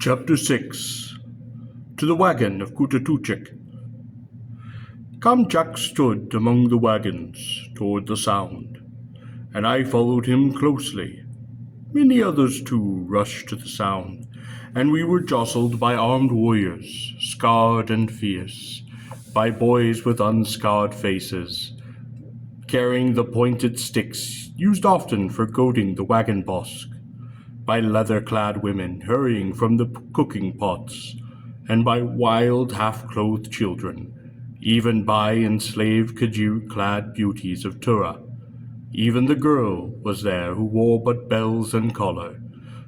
Chapter 6. To the Wagon of Kutaituchik. Kamchak stood among the wagons toward the sound, and I followed him closely. Many others too rushed to the sound, and we were jostled by armed warriors, scarred and fierce, by boys with unscarred faces, carrying the pointed sticks used often for goading the wagon bosk, by leather-clad women hurrying from the cooking pots, and by wild half-clothed children, even by enslaved kajir-clad beauties of Tura. Even the girl was there who wore but bells and collar,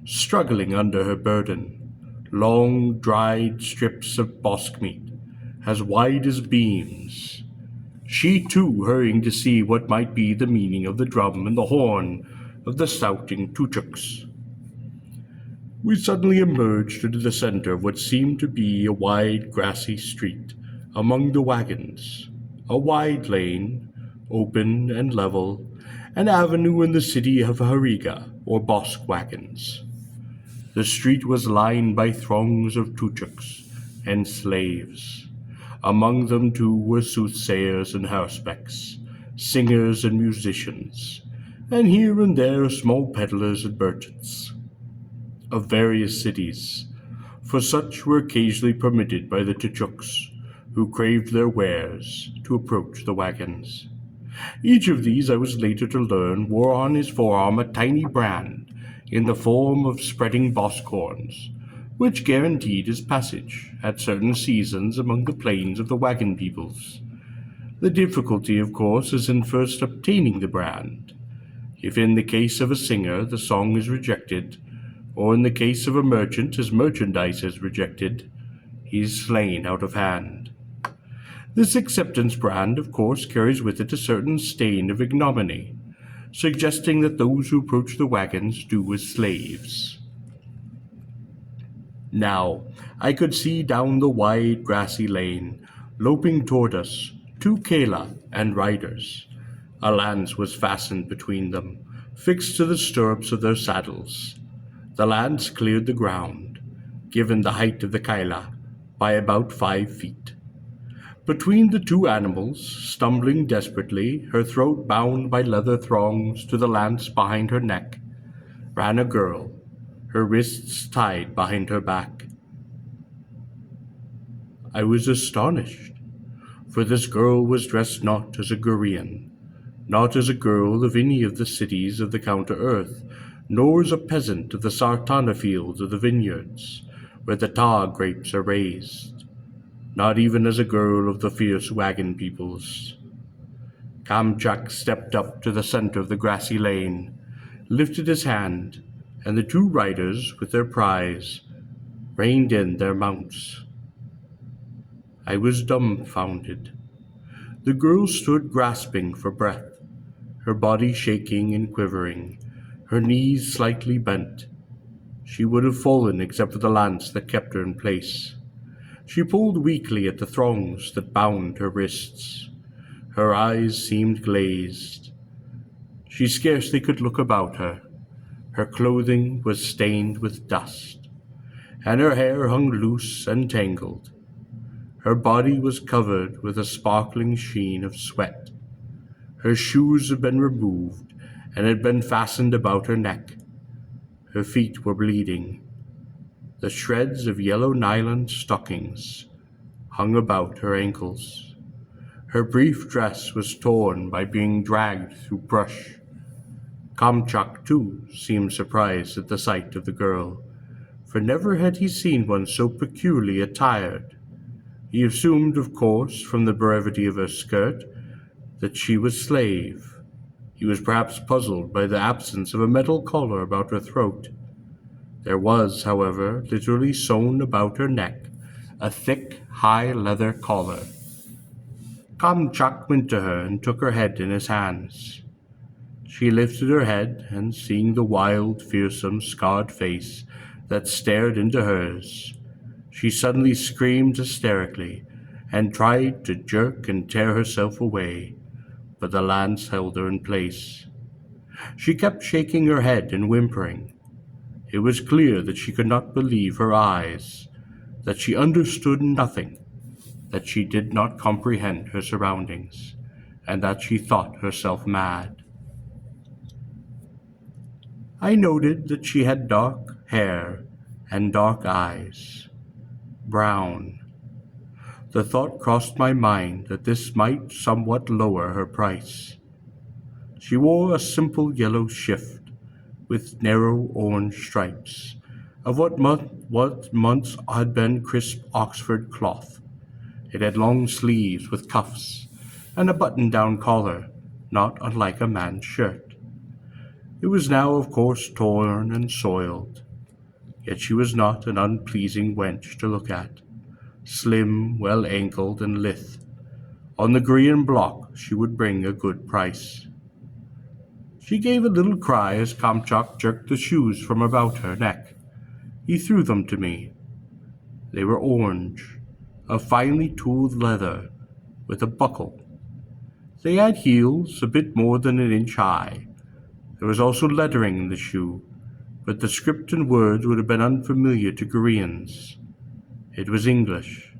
struggling under her burden, long dried strips of bosk meat, as wide as beams. She too hurrying to see what might be the meaning of the drum and the horn of the shouting Tuchuks. We suddenly emerged into the center of what seemed to be a wide grassy street among the wagons, a wide lane, open and level, an avenue in the city of Hariga, or bosk wagons. The street was lined by throngs of Tuchuks and slaves. Among them too were soothsayers and harspecks, singers and musicians, and here and there small peddlers and merchants of various cities, for such were occasionally permitted by the Tuchuks, who craved their wares, to approach the wagons. Each of these, I was later to learn, wore on his forearm a tiny brand in the form of spreading bosk horns, which guaranteed his passage at certain seasons among the plains of the wagon peoples. The difficulty, of course, is in first obtaining the brand. If in the case of a singer the song is rejected, or in the case of a merchant his merchandise is rejected, he is slain out of hand. This acceptance brand, of course, carries with it a certain stain of ignominy, suggesting that those who approach the wagons do as slaves. Now, I could see down the wide grassy lane, loping toward us, two Kela and riders. A lance was fastened between them, fixed to the stirrups of their saddles. The lance cleared the ground, given the height of the Kaila, by about 5 feet. Between the two animals, stumbling desperately, her throat bound by leather thongs to the lance behind her neck, ran a girl, her wrists tied behind her back. I was astonished, for this girl was dressed not as a Gorian, not as a girl of any of the cities of the counter-earth, nor as a peasant of the sartana fields of the vineyards, where the tar grapes are raised, not even as a girl of the fierce wagon peoples. Kamchak stepped up to the center of the grassy lane, lifted his hand, and the two riders, with their prize, reined in their mounts. I was dumbfounded. The girl stood grasping for breath, her body shaking and quivering, her knees slightly bent. She would have fallen except for the lance that kept her in place. She pulled weakly at the thongs that bound her wrists. Her eyes seemed glazed. She scarcely could look about her. Her clothing was stained with dust, and her hair hung loose and tangled. Her body was covered with a sparkling sheen of sweat. Her shoes had been removed and had been fastened about her neck. Her feet were bleeding. The shreds of yellow nylon stockings hung about her ankles. Her brief dress was torn by being dragged through brush. Kamchak, too, seemed surprised at the sight of the girl, for never had he seen one so peculiarly attired. He assumed, of course, from the brevity of her skirt, that she was slave. He was perhaps puzzled by the absence of a metal collar about her throat. There was, however, literally sewn about her neck, a thick, high leather collar. Kamchak went to her and took her head in his hands. She lifted her head, and seeing the wild, fearsome, scarred face that stared into hers, she suddenly screamed hysterically and tried to jerk and tear herself away, but the lance held her in place. She kept shaking her head and whimpering. It was clear that she could not believe her eyes, that she understood nothing, that she did not comprehend her surroundings, and that she thought herself mad. I noted that she had dark hair and dark eyes, brown. The thought crossed my mind that this might somewhat lower her price. She wore a simple yellow shift with narrow orange stripes, of what once had been crisp Oxford cloth. It had long sleeves with cuffs, and a button-down collar, not unlike a man's shirt. It was now, of course, torn and soiled, yet she was not an unpleasing wench to look at, slim, well-ankled, and lithe. On the Korean block she would bring a good price. She gave a little cry as Kamchak jerked the shoes from about her neck. He threw them to me. They were orange, of finely tooled leather, with a buckle. They had heels a bit more than an inch high. There was also lettering in the shoe, but the script and words would have been unfamiliar to Koreans. It was English.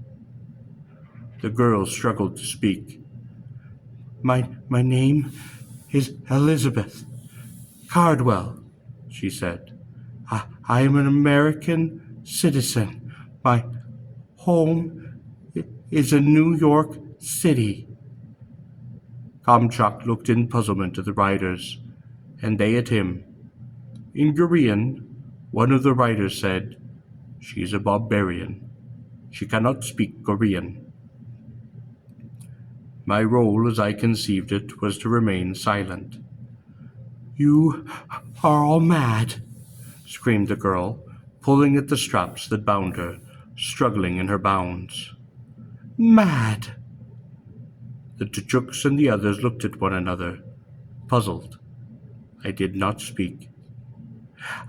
The girl struggled to speak. My name is Elizabeth Cardwell, she said. I am an American citizen. My home is in New York City. Kamchak looked in puzzlement at the riders, and they at him. In Korean, one of the riders said, "She is a barbarian. She cannot speak Korean." My role, as I conceived it, was to remain silent. "You are all mad," screamed the girl, pulling at the straps that bound her, struggling in her bounds. "Mad!" The Tuchuks and the others looked at one another, puzzled. I did not speak.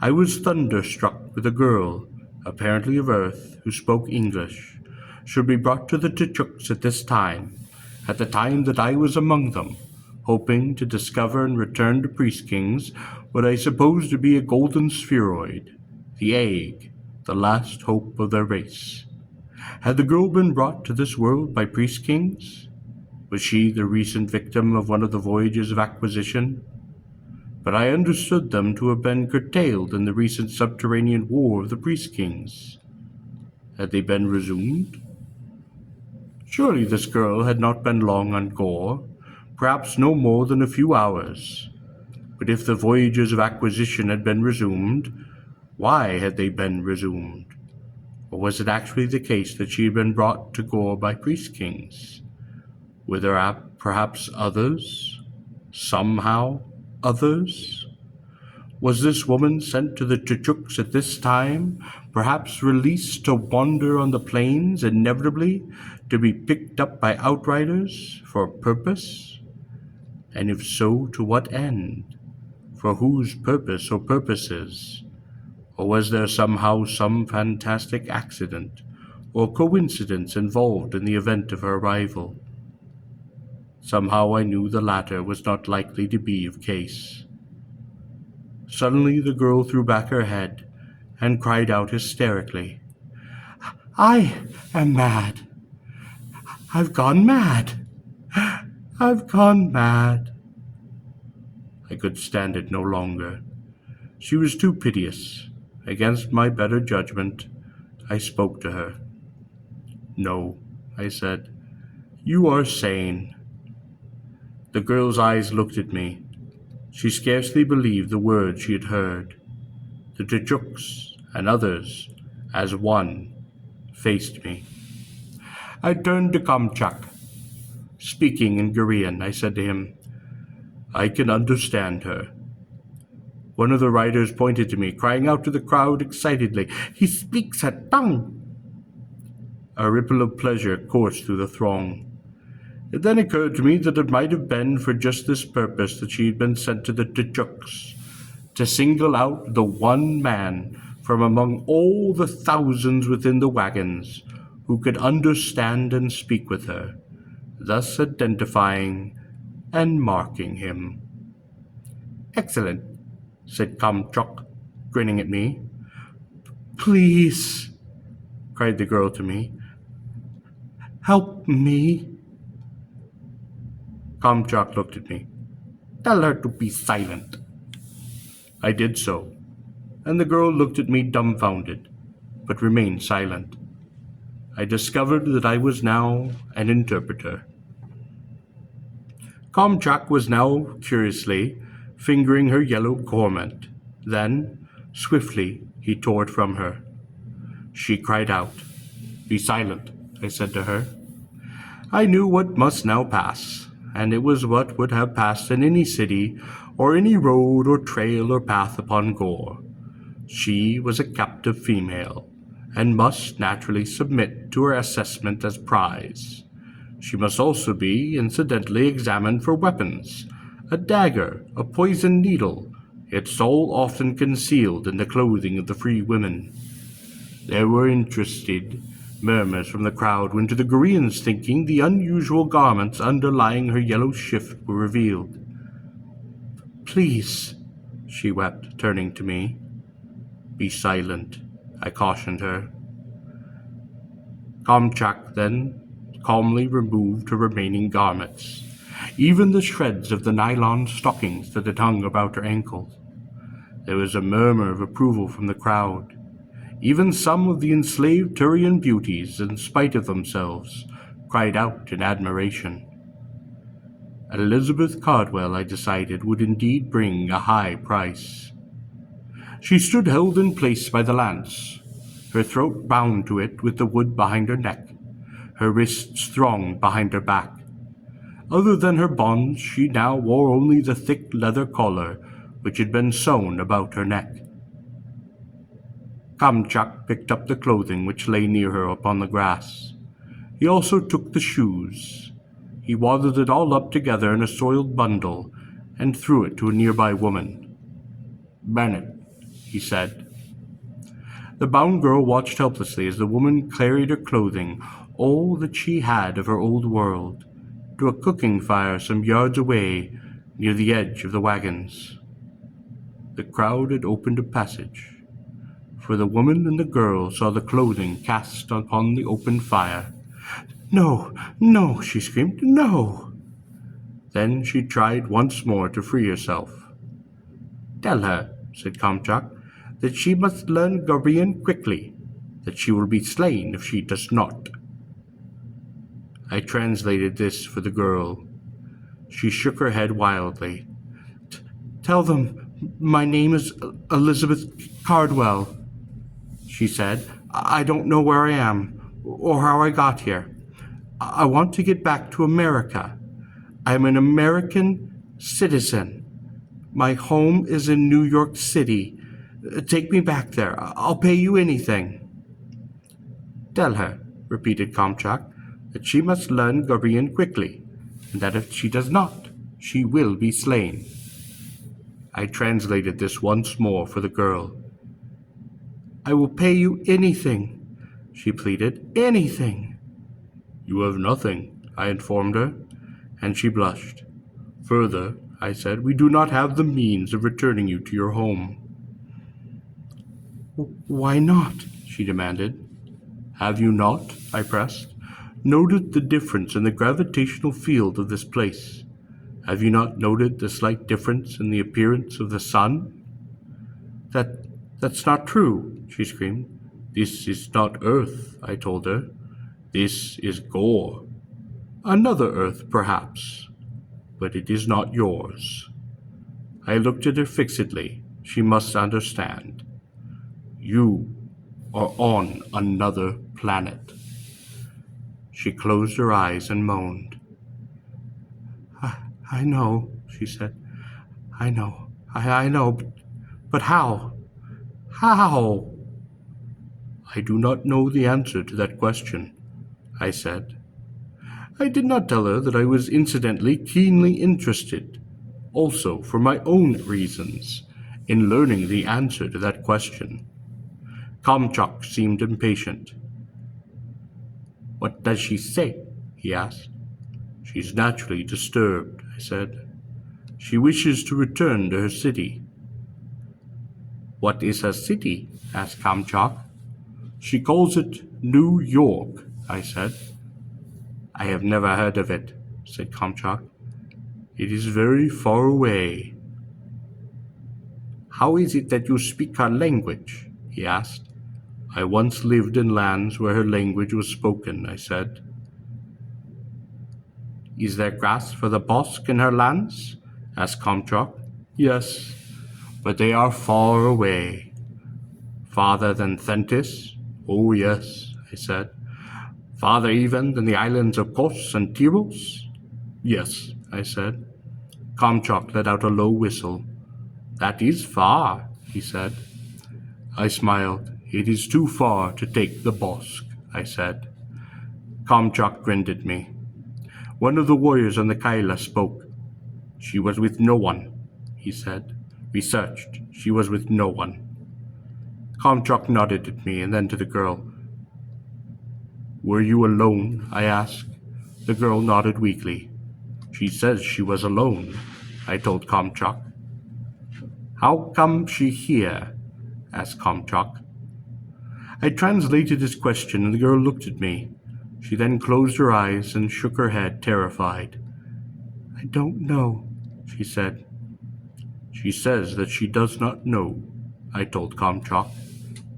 I was thunderstruck with a girl, apparently of Earth, who spoke English, should be brought to the Tuchuks at this time, at the time that I was among them, hoping to discover and return to Priest Kings what I supposed to be a golden spheroid, the egg, the last hope of their race. Had the girl been brought to this world by Priest Kings? Was she the recent victim of one of the voyages of acquisition? But I understood them to have been curtailed in the recent subterranean war of the Priest Kings. Had they been resumed? Surely this girl had not been long on Gor, perhaps no more than a few hours. But if the voyages of acquisition had been resumed, why had they been resumed? Or was it actually the case that she had been brought to Gor by Priest Kings? Were there perhaps others? Somehow others? Was this woman sent to the Tuchuks at this time, perhaps released to wander on the plains, inevitably to be picked up by outriders for a purpose? And if so, to what end? For whose purpose or purposes? Or was there somehow some fantastic accident or coincidence involved in the event of her arrival? Somehow I knew the latter was not likely to be of case. Suddenly the girl threw back her head and cried out hysterically, "I am mad! I've gone mad! I've gone mad!" I could stand it no longer. She was too piteous. Against my better judgment, I spoke to her. "No," I said, "you are sane." The girl's eyes looked at me. She scarcely believed the words she had heard. The Tuchuks and others, as one, faced me. I turned to Kamchak. Speaking in Korean, I said to him, "I can understand her." One of the riders pointed to me, crying out to the crowd excitedly, "He speaks her tongue!" A ripple of pleasure coursed through the throng. It then occurred to me that it might have been for just this purpose that she had been sent to the Tuchuks, to single out the one man from among all the thousands within the wagons who could understand and speak with her, thus identifying and marking him. "Excellent," said Kamchok, grinning at me. Please, cried the girl to me. Help me. Kamchak looked at me. Tell her to be silent. I did so, and the girl looked at me dumbfounded, but remained silent. I discovered that I was now an interpreter. Kamchak was now curiously fingering her yellow garment. Then, swiftly, he tore it from her. She cried out. Be silent, I said to her. I knew what must now pass, and it was what would have passed in any city, or any road or trail or path upon Gor. She was a captive female, and must naturally submit to her assessment as prize. She must also be incidentally examined for weapons, a dagger, a poisoned needle, its soul often concealed in the clothing of the free women. There were interested murmurs from the crowd when to the Koreans' thinking the unusual garments underlying her yellow shift were revealed. Please, she wept, turning to me. Be silent, I cautioned her. Kamchak then calmly removed her remaining garments, even the shreds of the nylon stockings that had hung about her ankles. There was a murmur of approval from the crowd. Even some of the enslaved Turian beauties, in spite of themselves, cried out in admiration. Elizabeth Cardwell, I decided, would indeed bring a high price. She stood held in place by the lance, her throat bound to it with the wood behind her neck, her wrists thronged behind her back. Other than her bonds, she now wore only the thick leather collar which had been sewn about her neck. Kamchak picked up the clothing which lay near her upon the grass. He also took the shoes. He wadded it all up together in a soiled bundle and threw it to a nearby woman. Bennett, he said. The bound girl watched helplessly as the woman carried her clothing, all that she had of her old world, to a cooking fire some yards away near the edge of the wagons. The crowd had opened a passage, for the woman and the girl saw the clothing cast upon the open fire. No, no, she screamed, no! Then she tried once more to free herself. Tell her, said Kamchak, that she must learn Korean quickly, that she will be slain if she does not. I translated this for the girl. She shook her head wildly. Tell them my name is Elizabeth Cardwell, she said. I don't know where I am, or how I got here. I want to get back to America. I'm an American citizen. My home is in New York City. Take me back there. I'll pay you anything. Tell her, repeated Kamchak, that she must learn Korean quickly, and that if she does not, she will be slain. I translated this once more for the girl. I will pay you anything, she pleaded. Anything. You have nothing, I informed her, and she blushed. Further, I said, we do not have the means of returning you to your home. Why not? She demanded. Have you not, I pressed, noted the difference in the gravitational field of this place? Have you not noted the slight difference in the appearance of the sun? That's not true, she screamed. This is not Earth, I told her. This is Gor. Another Earth, perhaps, but it is not yours. I looked at her fixedly. She must understand. You are on another planet. She closed her eyes and moaned. I know, she said. I know. I know, but how? How? I do not know the answer to that question, I said. I did not tell her that I was incidentally keenly interested, also for my own reasons, in learning the answer to that question. Kamchak seemed impatient. What does she say? He asked. She's naturally disturbed, I said. She wishes to return to her city. What is her city? Asked Kamchak. She calls it New York, I said. I have never heard of it, said Kamchak. It is very far away. How is it that you speak her language? He asked. I once lived in lands where her language was spoken, I said. Is there grass for the bosk in her lands? Asked Kamchak. Yes, but they are far away. Farther than Thentis? Oh, yes, I said. Farther even than the islands of Kos and Tyros? Yes, I said. Kamchak let out a low whistle. That is far, he said. I smiled. It is too far to take the bosk, I said. Kamchak grinned at me. One of the warriors on the Kaila spoke. She was with no one, he said. We searched. She was with no one. Kamchak nodded at me and then to the girl. Were you alone? I asked. The girl nodded weakly. She says she was alone, I told Kamchak. How come she here? Asked Kamchak. I translated his question and the girl looked at me. She then closed her eyes and shook her head, terrified. I don't know, she said. She says that she does not know, I told Kamchak.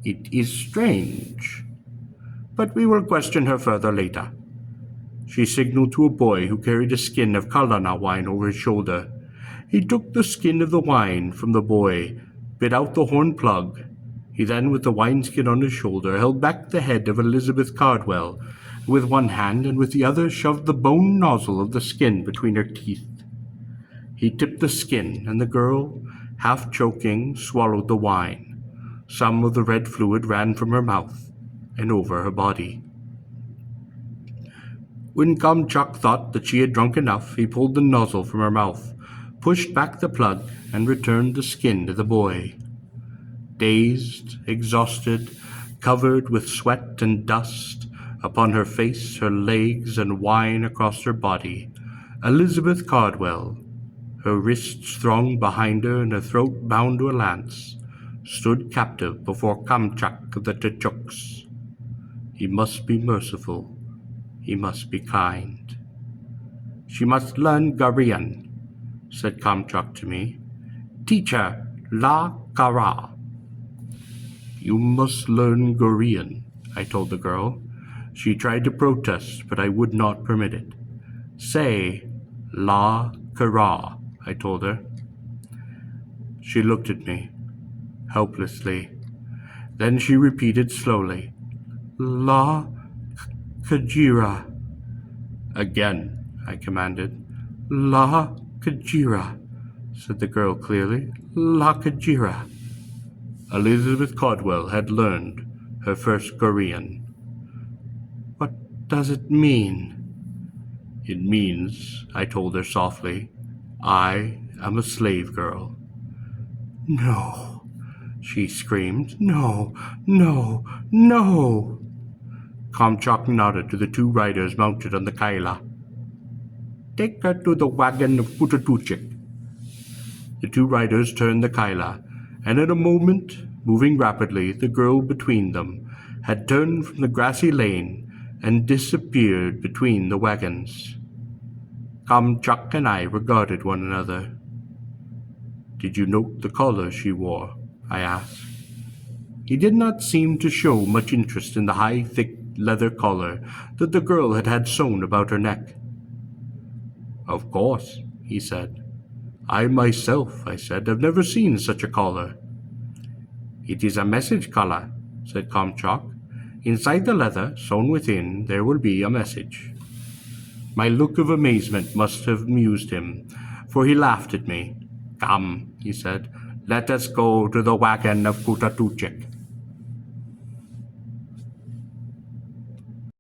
It is strange. But we will question her further later. She signaled to a boy who carried a skin of Kalana wine over his shoulder. He took the skin of the wine from the boy, bit out the horn plug. He then, with the wineskin on his shoulder, held back the head of Elizabeth Cardwell. With one hand and with the other shoved the bone nozzle of the skin between her teeth. He tipped the skin, and the girl, half choking, swallowed the wine. Some of the red fluid ran from her mouth and over her body. When Kamchak thought that she had drunk enough, he pulled the nozzle from her mouth, pushed back the plug, and returned the skin to the boy. Dazed, exhausted, covered with sweat and dust, upon her face, her legs, and wine across her body, Elizabeth Cardwell, her wrists thronged behind her and her throat bound to a lance, stood captive before Kamchak of the Tuchuks. He must be merciful. He must be kind. She must learn Garian, said Kamchak to me. Teach her La Kara. You must learn Gorian, I told the girl. She tried to protest, but I would not permit it. Say La Kara, I told her. She looked at me, helplessly. Then she repeated slowly, La Kajira. Again, I commanded. La Kajira, said the girl clearly. La Kajira. Elizabeth Cardwell had learned her first Korean. What does it mean? It means, I told her softly, I am a slave girl. No, she screamed. No, no, no. Kamchak nodded to the two riders mounted on the Kaila. Take her to the Wagon of Kutaituchik. The two riders turned the Kaila, and in a moment, moving rapidly, the girl between them had turned from the grassy lane and disappeared between the wagons. Kamchak and I regarded one another. Did you note the collar she wore? I asked. He did not seem to show much interest in the high, thick leather collar that the girl had had sewn about her neck. Of course, he said. I myself, I said, have never seen such a collar. It is a message collar, said Kamchak. Inside the leather, sewn within, there will be a message. My look of amazement must have amused him, for he laughed at me. Come, he said, let us go to the Wagon of Kutaituchik.